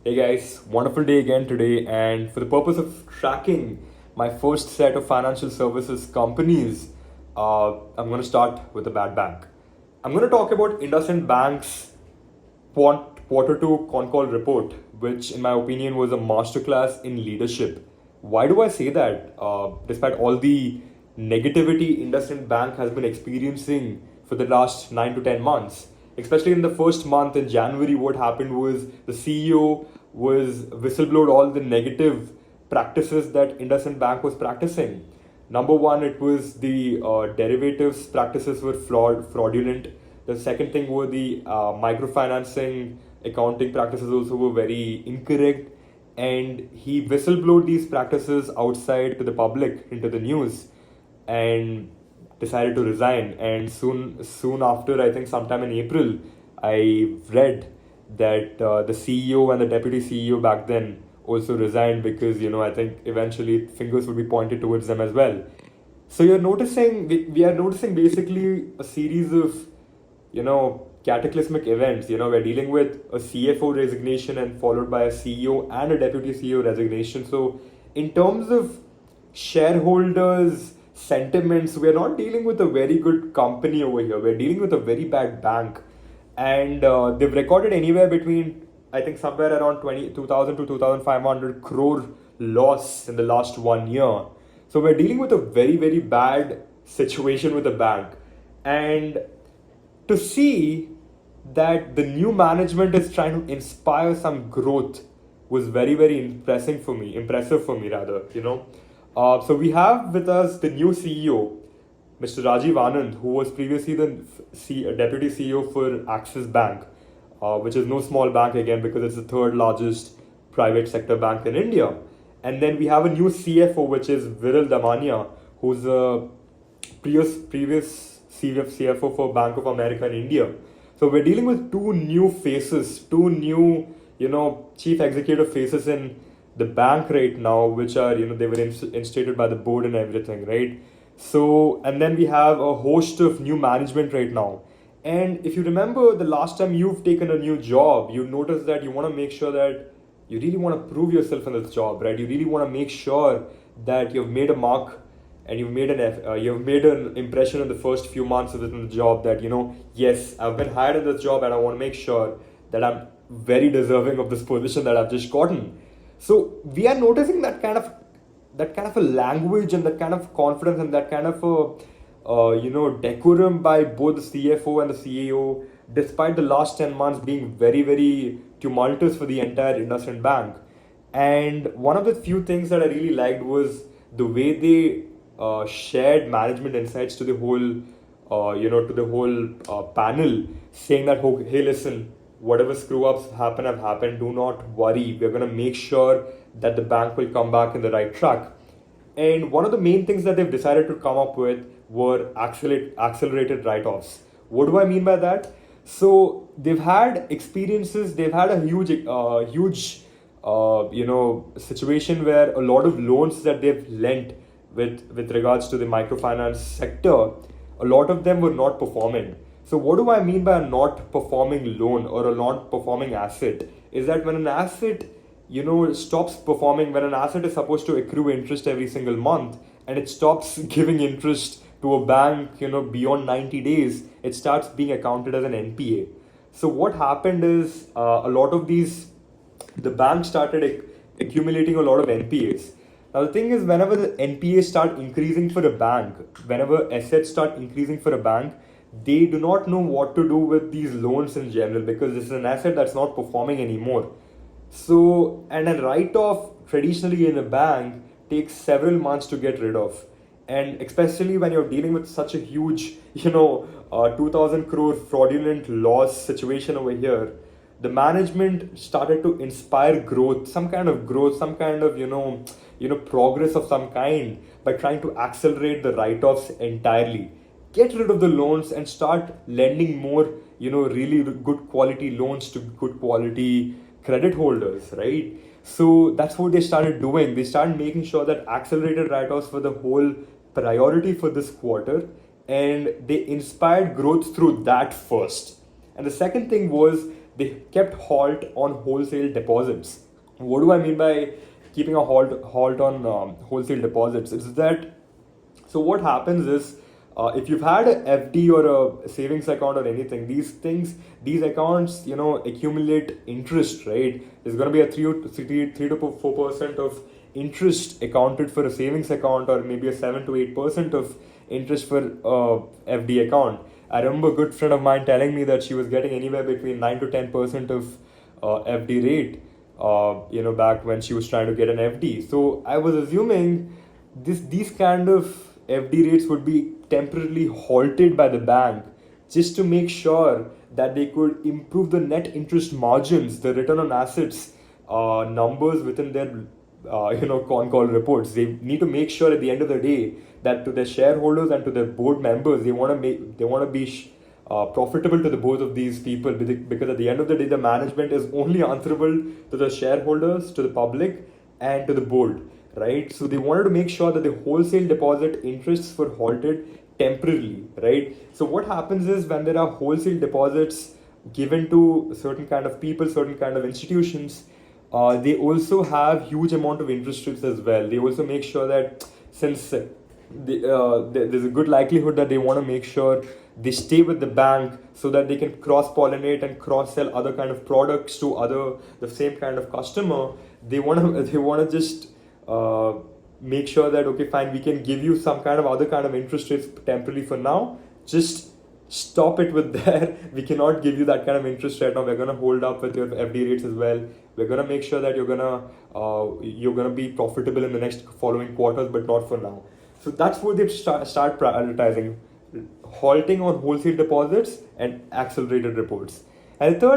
Hey guys, wonderful day again today. And for the purpose of tracking my first set of financial services companies, I'm going to start with a bad bank. I'm going to talk about IndusInd Bank's quarter two con call report, which in my opinion was a masterclass in leadership. Why do I say that? Despite all the negativity IndusInd Bank has been experiencing for the last 9 to 10 months, especially in the first month in January, what happened was the CEO was whistleblowed all the negative practices that IndusInd Bank was practicing. Number one, it was the derivatives practices were fraudulent. The second thing were the microfinancing accounting practices also were very incorrect. And he whistleblowed these practices outside to the public, into the news, and decided to resign. And soon after, I think sometime in April, I read that the CEO and the deputy CEO back then also resigned because I think eventually fingers would be pointed towards them as well. So you're noticing we are noticing basically a series of cataclysmic events. We're dealing with a CFO resignation and followed by a CEO and a deputy CEO resignation. So in terms of shareholders sentiments, we're not dealing with a very good company over here. We're dealing with a very bad bank. And they've recorded anywhere between, I think, somewhere around 2,000 to 2,500 crore loss in the last 1 year. So we're dealing with a very, very bad situation with the bank. And to see that the new management is trying to inspire some growth was very, very impressive for me rather. So we have with us the new CEO, Mr. Rajiv Anand, who was previously the deputy CEO for Axis Bank, which is no small bank again because it's the third largest private sector bank in India. And then we have a new CFO, which is Vir Damania, who's a previous CFO for Bank of America in India. So we're dealing with two new faces, two new, chief executive faces in the bank right now, which are, they were instated by the board and everything, right? So, and then we have a host of new management right now. And if you remember the last time you've taken a new job, you notice that you want to make sure that you really want to prove yourself in this job, right? You really want to make sure that you've made a mark and you've made an impression in the first few months within the job that yes, I've been hired in this job and I want to make sure that I'm very deserving of this position that I've just gotten. So we are noticing that kind of a language and that kind of confidence and that kind of a decorum by both the CFO and the CEO, despite the last 10 months being very, very tumultuous for the entire IndusInd Bank. And one of the few things that I really liked was the way they shared management insights to the whole panel, saying that, "Oh, hey, listen, whatever screw ups have happened. Do not worry. We're gonna make sure that the bank will come back in the right track." And one of the main things that they've decided to come up with were accelerated write-offs. What do I mean by that? So they've had experiences. They've had a huge situation where a lot of loans that they've lent with regards to the microfinance sector, a lot of them were not performing. So what do I mean by a not performing loan or a not performing asset? Is that when an asset stops performing, when an asset is supposed to accrue interest every single month and it stops giving interest to a bank beyond 90 days, it starts being accounted as an NPA. So what happened is the bank started accumulating a lot of NPAs. Now the thing is, whenever the NPAs start increasing for a bank, whenever assets start increasing for a bank, they do not know what to do with these loans in general because this is an asset that's not performing anymore. So, and a write-off traditionally in a bank takes several months to get rid of. And especially when you're dealing with such a huge, 2,000 crore fraudulent loss situation over here, the management started to inspire growth, some kind of growth, some kind of, progress of some kind by trying to accelerate the write-offs entirely. Get rid of the loans and start lending more, really good quality loans to good quality credit holders, right? So that's what they started doing. They started making sure that accelerated write-offs were the whole priority for this quarter, and they inspired growth through that first. And the second thing was they kept halt on wholesale deposits. What do I mean by keeping a halt on wholesale deposits? It's that, so what happens is, if you've had a FD or a savings account or anything, these accounts, accumulate interest, right? There's going to be a 3 to 4% of interest accounted for a savings account, or maybe a 7 to 8% of interest for FD account. I remember a good friend of mine telling me that she was getting anywhere between 9 to 10% of FD rate, back when she was trying to get an FD. So I was assuming these kind of FD rates would be temporarily halted by the bank, just to make sure that they could improve the net interest margins, the return on assets numbers within their con call reports. They need to make sure at the end of the day that to their shareholders and to their board members, they want to be profitable to the both of these people, because at the end of the day, the management is only answerable to the shareholders, to the public, and to the board, right? So they wanted to make sure that the wholesale deposit interests were halted temporarily, right? So what happens is, when there are wholesale deposits given to certain kind of people, certain kind of institutions, they also have huge amount of interest rates as well. They also make sure that, since there's a good likelihood that they want to make sure they stay with the bank, so that they can cross-pollinate and cross-sell other kind of products to the same kind of customer. They want to just make sure that, okay, fine, we can give you some kind of other kind of interest rates temporarily for now. Just stop it with there. We cannot give you that kind of interest right now. We're gonna hold up with your FD rates as well. We're gonna make sure that you're gonna be profitable in the next following quarters, but not for now. So that's what they start prioritizing: halting on wholesale deposits and accelerated reports. And the third